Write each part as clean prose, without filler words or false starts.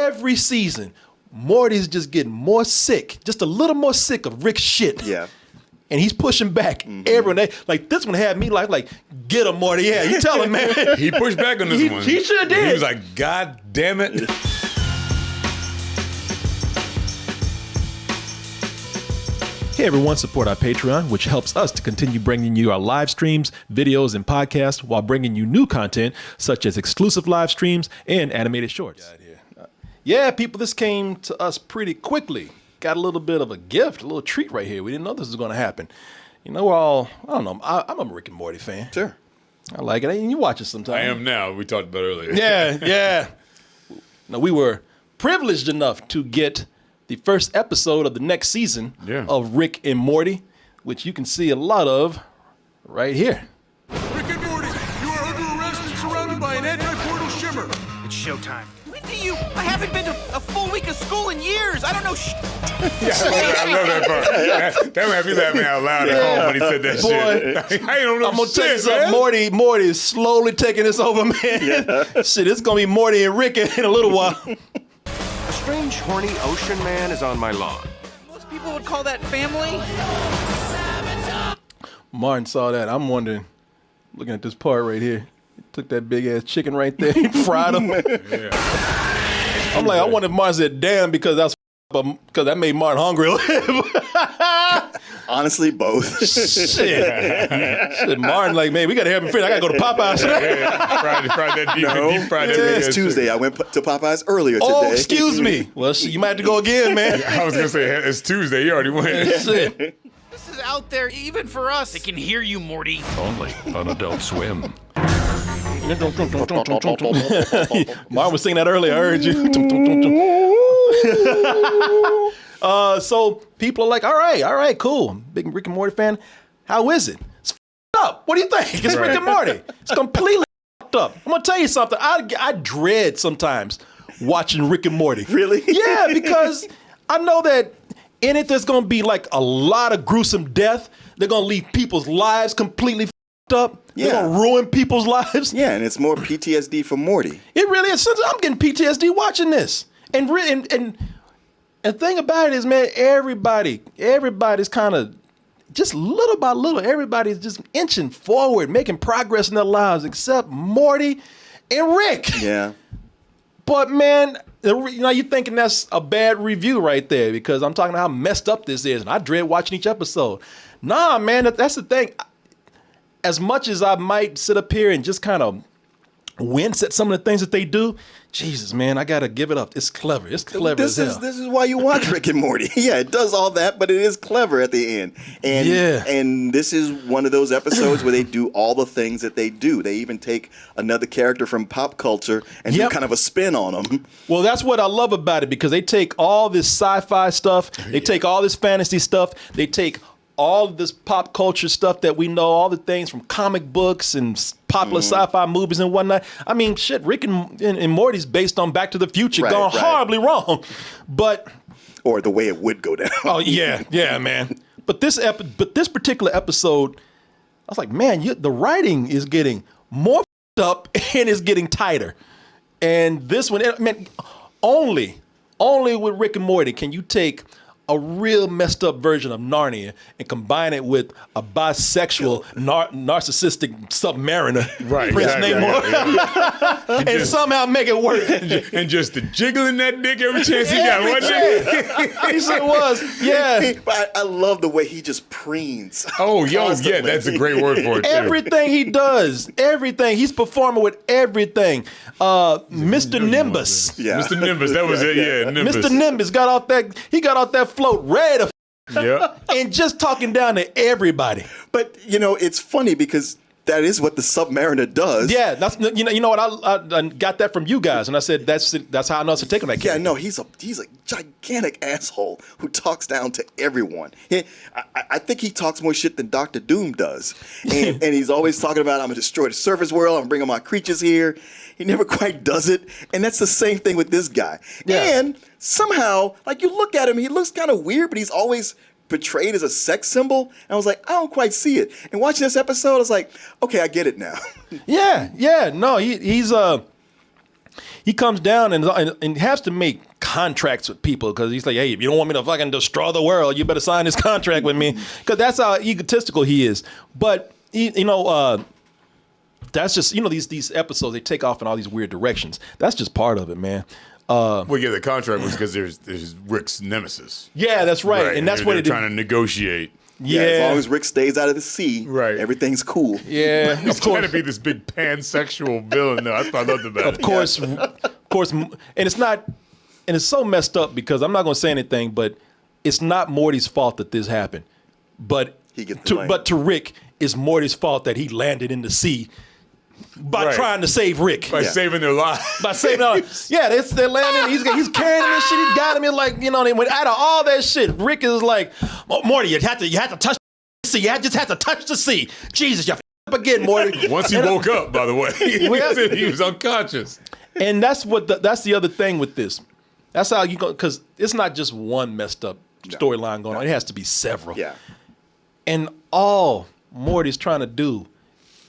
every season, Morty's just getting more sick, just a little more sick of Rick's shit. Yeah. And he's pushing back everyone. Like this one had me like, get him, Morty. Yeah, you tell him, man. He pushed back on this one. He sure did. He was like, God damn it. Hey everyone, support our Patreon, which helps us to continue bringing you our live streams, videos, and podcasts while bringing you new content such as exclusive live streams and animated shorts. Yeah, people, this came to us pretty quickly. Got a little bit of a gift, a little treat right here. We didn't know this was going to happen. You know, I don't know. I'm a Rick and Morty fan. Sure. I like it. And you watch it sometimes. I am now. We talked about it earlier. Yeah. Now, we were privileged enough to get the first episode of the next season of Rick and Morty, which you can see a lot of right here. Rick and Morty, you are under arrest and surrounded by an anti-portal shimmer. It's showtime. When do you? I haven't been to a full week of school in years. I don't know Yeah, I love that part. That had me laughing out loud at home when he said that shit. I don't know. I'm gonna tell you something. Morty is slowly taking this over, man. Yeah. Shit, it's gonna be Morty and Rick in a little while. A strange, horny ocean man is on my lawn. Most people would call that family. Martin saw that. I'm wondering, looking at this part right here. He took that big ass chicken right there, he fried him. I'm like, I wonder if Martin said damn because that made Martin hungry. Honestly, both. Shit, Martin, like, man, we gotta have him finish. I gotta go to Popeyes. Fried that deep fried that Today's Tuesday. I went to Popeyes earlier today. Oh, excuse me. Well, you might have to go again, man. I was gonna say it's Tuesday. You already went. Shit. This is out there even for us. They can hear you, Morty. Only on Adult Swim. Martin was singing that earlier. I heard you. So people are like, all right, cool. I'm a big Rick and Morty fan. How is it? It's up. What do you think? It's Rick and Morty. It's completely up. I'm gonna tell you something. I dread sometimes watching Rick and Morty. Really? Yeah, because I know that in it there's gonna be like a lot of gruesome death. They're gonna leave people's lives completely up. Yeah. They're gonna ruin people's lives. Yeah, and it's more PTSD for Morty. It really is. I'm getting PTSD watching this. And the thing about it is, man, everybody's kind of just little by little, everybody's just inching forward, making progress in their lives, except Morty and Rick. Yeah. But man, you're thinking that's a bad review right there because I'm talking about how messed up this is, and I dread watching each episode. Nah, man, that's the thing. As much as I might sit up here and just kind of wince at some of the things that they do, Jesus, man, I gotta give it up. It's clever. It's clever as hell. This is why you watch Rick and Morty. Yeah, it does all that, but it is clever at the end. And this is one of those episodes where they do all the things that they do. They even take another character from pop culture and do kind of a spin on them. Well, that's what I love about it because they take all this sci-fi stuff, they take all this fantasy stuff, they take all of this pop culture stuff that we know, all the things from comic books and popular sci-fi movies and whatnot. I mean, shit, Rick and Morty's based on Back to the Future, gone horribly wrong. Or the way it would go down. Oh, yeah, man. But this particular episode, I was like, man, the writing is getting more up and it's getting tighter. And this one, man, only with Rick and Morty can you take a real messed up version of Narnia and combine it with a bisexual, narcissistic submariner, Prince Namor, and somehow make it work. And just the jiggling that dick every chance he got, wasn't it? He sure was, yeah. I love the way he just preens. Yeah, that's a great word for it, too. Everything he does, everything. He's performing with everything. Mr. Nimbus. Yeah. Mr. Nimbus, that was it, yeah, Nimbus. Mr. Nimbus got off that float ready to and just talking down to everybody. But, it's funny because that is what the Submariner does. Yeah, that's you know what I got that from you guys, and I said that's how I know to take on that character. Yeah, no, he's a gigantic asshole who talks down to everyone. I think he talks more shit than Dr. Doom does, and he's always talking about I'm gonna destroy the surface world, I'm bringing my creatures here. He never quite does it, and that's the same thing with this guy. Yeah. And somehow, like you look at him, he looks kind of weird, but he's always portrayed as a sex symbol. And I was like, I don't quite see it. And watching this episode, I was like, okay, I get it now. Yeah, no, he comes down and has to make contracts with people because he's like, hey, if you don't want me to fucking destroy the world, you better sign this contract with me, because that's how egotistical he is. But that's just, these episodes, they take off in all these weird directions. That's just part of it, man. Well, yeah, the contract was because there's Rick's nemesis. Yeah, that's right. And that's what they're trying to negotiate. Yeah, as long as Rick stays out of the sea, right, everything's cool. Yeah, he's trying to be this big pansexual villain. No, that's what I loved about it. Of course, and it's so messed up because I'm not going to say anything, but it's not Morty's fault that this happened. But to Rick, it's Morty's fault that he landed in the sea by trying to save Rick. By saving their lives. By saving their lives. Yeah, they're landing. He's carrying this shit. He's got him. He's like, out of all that shit, Rick is like, oh, Morty, you have to touch the sea. You just have to touch the sea. Jesus, you f*** up again, Morty. Once he woke up, by the way, he was unconscious. And that's the other thing with this. That's how you go, because it's not just one messed up storyline going on. It has to be several. Yeah. And all Morty's trying to do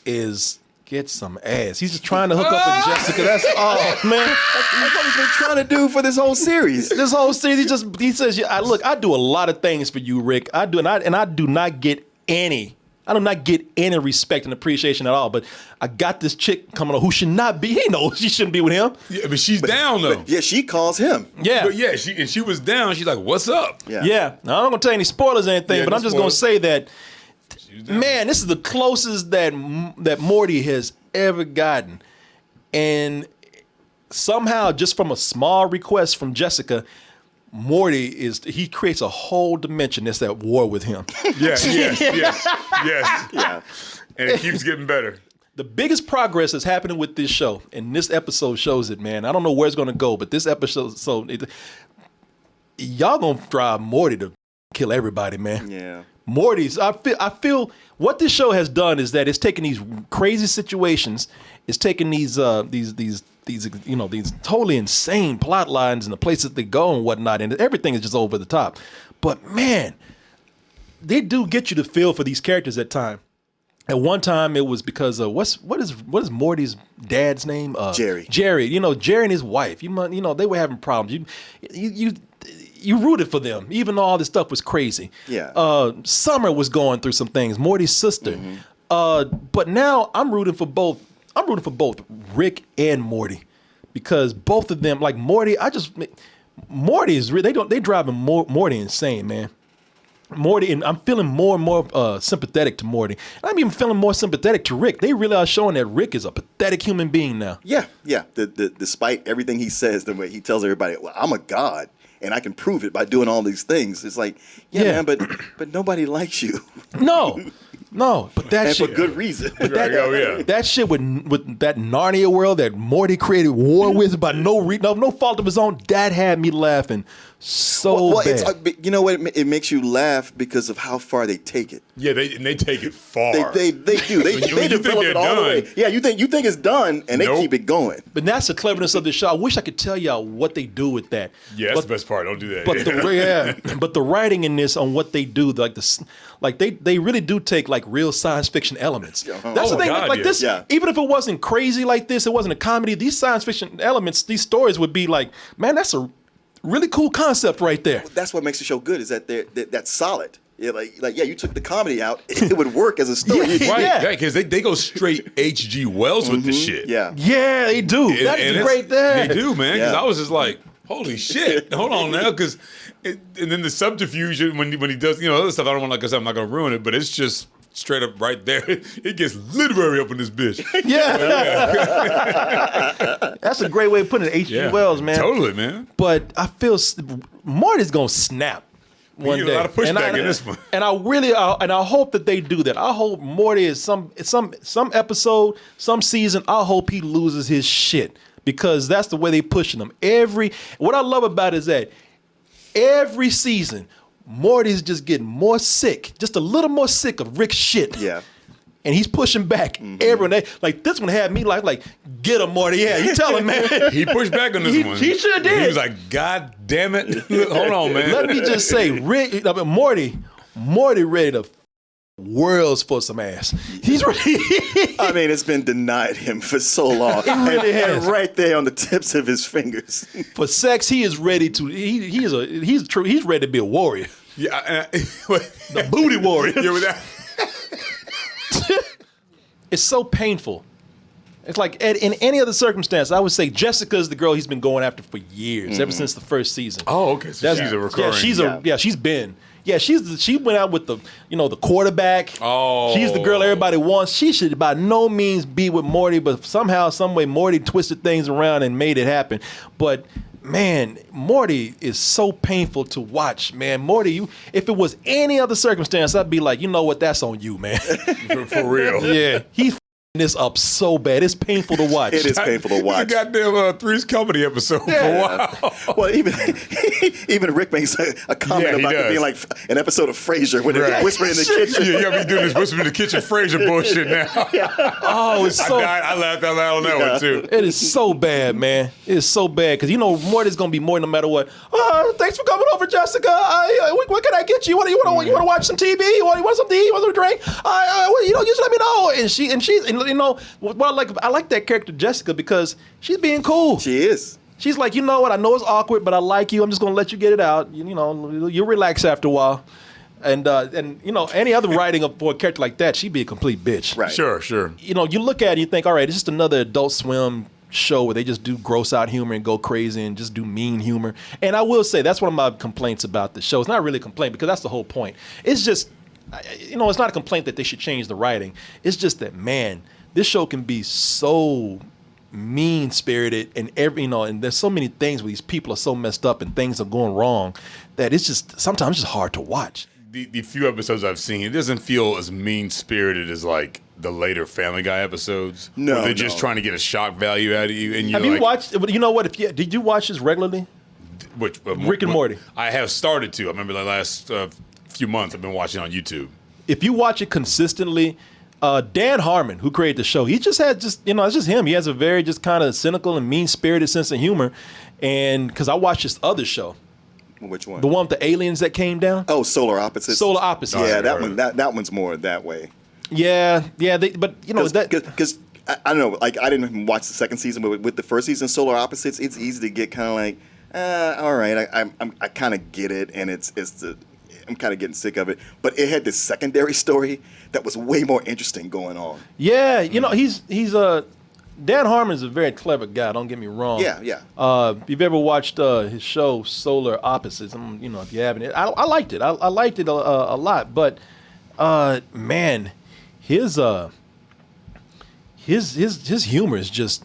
is get some ass. He's just trying to hook up with Jessica. That's all, man. That's what he's been trying to do for this whole series. This whole series, he says, look, I do a lot of things for you, Rick. I do not get any respect and appreciation at all. But I got this chick coming on who should not be. He knows she shouldn't be with him. Yeah, but she's down though. Yeah, she calls him. Yeah, but yeah, she was down. She's like, "What's up?" Yeah. Now, I'm not gonna tell you any spoilers or anything, but I'm just gonna say that, man, this is the closest that Morty has ever gotten, and somehow, just from a small request from Jessica, Morty creates a whole dimension that's at war with him. Yes. Yeah. And it keeps getting better. The biggest progress is happening with this show, and this episode shows it, man. I don't know where it's going to go, but this episode, y'all going to drive Morty to kill everybody, man. Yeah. Morty's, I feel what this show has done is that it's taken these crazy situations, it's taken these totally insane plot lines and the places they go and whatnot, and everything is just over the top. But man, they do get you to feel for these characters at time. At one time, it was because of what is Morty's dad's name? Jerry. Jerry. Jerry and his wife. They were having problems. You rooted for them, even though all this stuff was crazy. Yeah. Summer was going through some things. Morty's sister. Mm-hmm. But now I'm rooting for both. I'm rooting for both Rick and Morty, because both of them, like Morty, Morty is they driving Morty insane, man. Morty, and I'm feeling more and more sympathetic to Morty. I'm even feeling more sympathetic to Rick. They really are showing that Rick is a pathetic human being now. Yeah. Despite everything he says, the way he tells everybody, well, I'm a god and I can prove it by doing all these things. It's like, man, but nobody likes you. No, but that and shit for good reason. But that shit with that Narnia world that Morty created war with by no fault of his own, that had me laughing so bad. You know what? It makes you laugh because of how far they take it. Yeah, they take it far. They do. They develop it all the way. Yeah, you think it's done, and they keep it going. But that's the cleverness of the show. I wish I could tell y'all what they do with that. Yeah, that's the best part. Don't do that. But but the writing in this on what they do, they really do take like real science fiction elements. That's the thing. This, even if it wasn't crazy like this, it wasn't a comedy. These science fiction elements, these stories would be like, man, that's a really cool concept right there. That's what makes the show good. Is that that's solid. Yeah, you took the comedy out, it would work as a story. Right, because they go straight H.G. Wells with this shit. Yeah, they do. That is great there. They do, man. Because I was just like, holy shit, hold on now, because and then the subterfuge when he does other stuff. I don't want like I said, I'm not gonna ruin it, but it's just straight up right there. It gets literary up in this bitch. That's a great way of putting it. H.G. Wells, man. Totally, man. But I feel Morty's gonna snap one day. A lot of pushback in this one. And I hope that they do that. I hope Morty is some episode, some season. I hope he loses his shit, because that's the way they pushing him. What I love about it is that every season, Morty's just getting more sick, just a little more sick of Rick's shit. Yeah. And he's pushing back. Everyone, like this one had me like, get him, Morty. Yeah, you tell him, man. He pushed back on this one. He sure did. He was like, God damn it. Hold on, man. Let me just say, Morty ready to worlds for some ass. He's really. I mean, it's been denied him for so long. And right there on the tips of his fingers. For sex, he is ready to. He's ready to be a warrior. Yeah, The booty warrior. Yeah, with that. It's so painful. It's like in any other circumstance, I would say Jessica is the girl he's been going after for years, ever since the first season. Oh, okay. So she's a recurring. She's been. Yeah, she went out with the quarterback. Oh. She's the girl everybody wants. She should by no means be with Morty, but somehow, some way, Morty twisted things around and made it happen. But man, Morty is so painful to watch, man. Morty, if it was any other circumstance, I'd be like, you know what, that's on you, man. For real. Yeah, he's this up so bad. It's painful to watch. It is painful to watch. The goddamn Three's Company episode for a while. Well, even Rick makes a comment about it being like an episode of Frasier when they're whispering in the kitchen. Yeah, you gotta be doing this whispering in the kitchen Frasier bullshit now. Oh, it's so. I laughed out loud on that one too. It is so bad, man. It is so bad because Morty's gonna be more no matter what. Thanks for coming over, Jessica. What can I get you? You want to watch some TV? You want something to eat? You want some drink? Just let me know. And I like that character Jessica because she's being cool. She is. She's like, you know what? I know it's awkward, but I like you. I'm just gonna let you get it out. You relax after a while. And any other writing for a character like that, she'd be a complete bitch. Right. Sure. You look at it and you think, all right, it's just another Adult Swim show where they just do gross out humor and go crazy and just do mean humor. And I will say that's one of my complaints about the show. It's not really a complaint because that's the whole point. It's just, it's not a complaint that they should change the writing. It's just that, man, this show can be so mean-spirited and and there's so many things where these people are so messed up and things are going wrong that it's just sometimes just hard to watch. The few episodes I've seen, it doesn't feel as mean-spirited as like the later Family Guy episodes. No, they're just trying to get a shock value out of you. And have you watched? You know what? Did you watch this regularly? Which Rick and Morty. I have started to. I remember the last few months I've been watching on YouTube. If you watch it consistently, Dan Harmon, who created the show, he just had it's just him. He has a very just kind of cynical and mean-spirited sense of humor. And because I watched this other show. Which one? The one with the aliens that came down. Oh, Solar Opposites. Solar Opposites. Yeah, that one. That one's more that way. Yeah. Because I don't know. Like I didn't even watch the second season, but with the first season, Solar Opposites, it's easy to get kind of like, all right, I kind of get it, and I'm kind of getting sick of it. But it had this secondary story that was way more interesting going on. Yeah, he's Dan Harmon is a very clever guy. Don't get me wrong. Yeah. If you've ever watched his show Solar Opposites, if you haven't, I liked it. I liked it a lot. But man, his humor is just,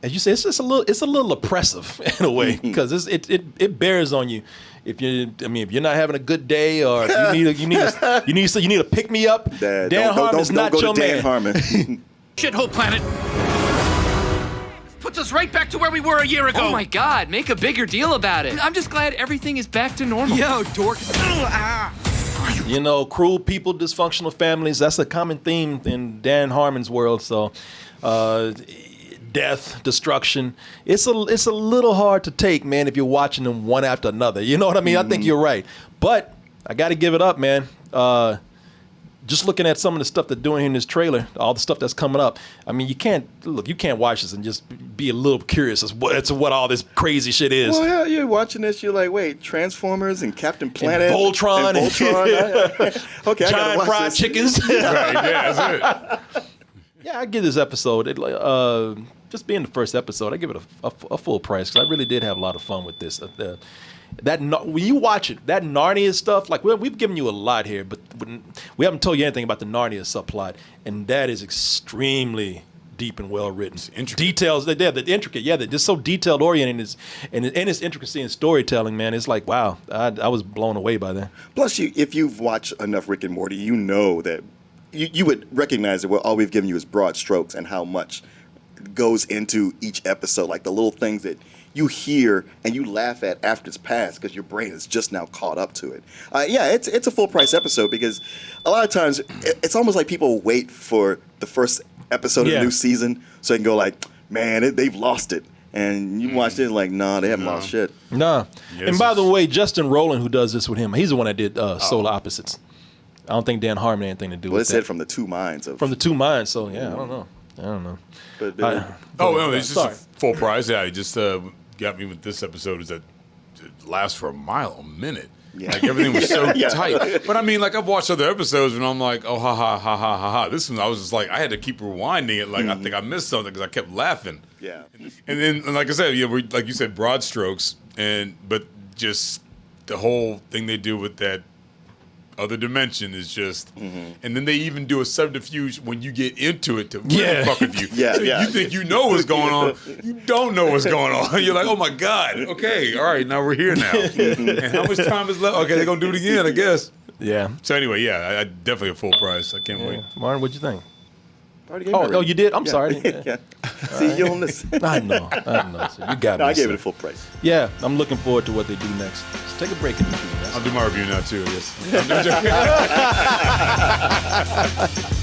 as you say, it's a little oppressive in a way because it bears on you. If you're not having a good day or if you need a pick me up, Dan Harmon's not your man. Dan Harmon. Shithole planet. Puts us right back to where we were a year ago. Oh my God, make a bigger deal about it. I'm just glad everything is back to normal. Yo, dork. Cruel people, dysfunctional families, that's a common theme in Dan Harmon's world. So, death, destruction. It's a little hard to take, man, if you're watching them one after another. You know what I mean? I think you're right. But I got to give it up, man. Just looking at some of the stuff they're doing in this trailer, all the stuff that's coming up. I mean, you can't watch this and just be a little curious as to what all this crazy shit is. Well, yeah, you're watching this, you're like, wait, Transformers and Captain Planet, and Voltron, okay, giant fried chickens. Right, yeah, that's it. Yeah, I give this episode, just being the first episode, I give it a full price because I really did have a lot of fun with this. When you watch it, that Narnia stuff, like we've given you a lot here, but we haven't told you anything about the Narnia subplot, and that is extremely deep and well written. Details, they're intricate. Yeah, they're just so detailed oriented, and its intricacy in storytelling, man, it's like wow, I was blown away by that. Plus, if you've watched enough Rick and Morty, you know that you would recognize that all we've given you is broad strokes and how much goes into each episode, like the little things that you hear and you laugh at after it's passed because your brain is just now caught up to it. It's a full price episode because a lot of times it's almost like people wait for the first episode of the new season so they can go like, man, they've lost it. And you watch it like, nah, they haven't lost shit. Nah. And by the way, Justin Rowland, who does this with him, he's the one that did Solar Opposites. I don't think Dan Harmon had anything to do Well, it with said that. from the two minds of. From the two minds, so yeah, I don't know. But, Oh, no, it's just Sorry. a full price. Yeah, it just got me with this episode is that it lasts for a minute. Yeah. Like everything was so Yeah. tight. But I mean, like I've watched other episodes and I'm like, oh, ha, ha, ha, ha, ha, ha. This one, I was just like, I had to keep rewinding it. Like I think I missed something because I kept laughing. Yeah. And then, like I said, like you said, broad strokes, but just the whole thing they do with that other dimension is just, and then they even do a subterfuge when you get into it to really fuck with you. Yeah, So yeah. you think you know what's going on, you don't know what's going on. You're like, oh my god, okay, all right, now we're here now. And how much time is left? Okay, they're gonna do it again, I guess. Yeah. So anyway, yeah, I definitely a full price. I can't wait. Martin, what'd you think? Already gave it a Oh, you did? I'm sorry. Yeah. See, you don't listen. I know. So you got No, me. I gave so. it a full price. Yeah, I'm looking forward to what they do next. Let's take a break in between. I'll do my review now too, I guess. I'm joking.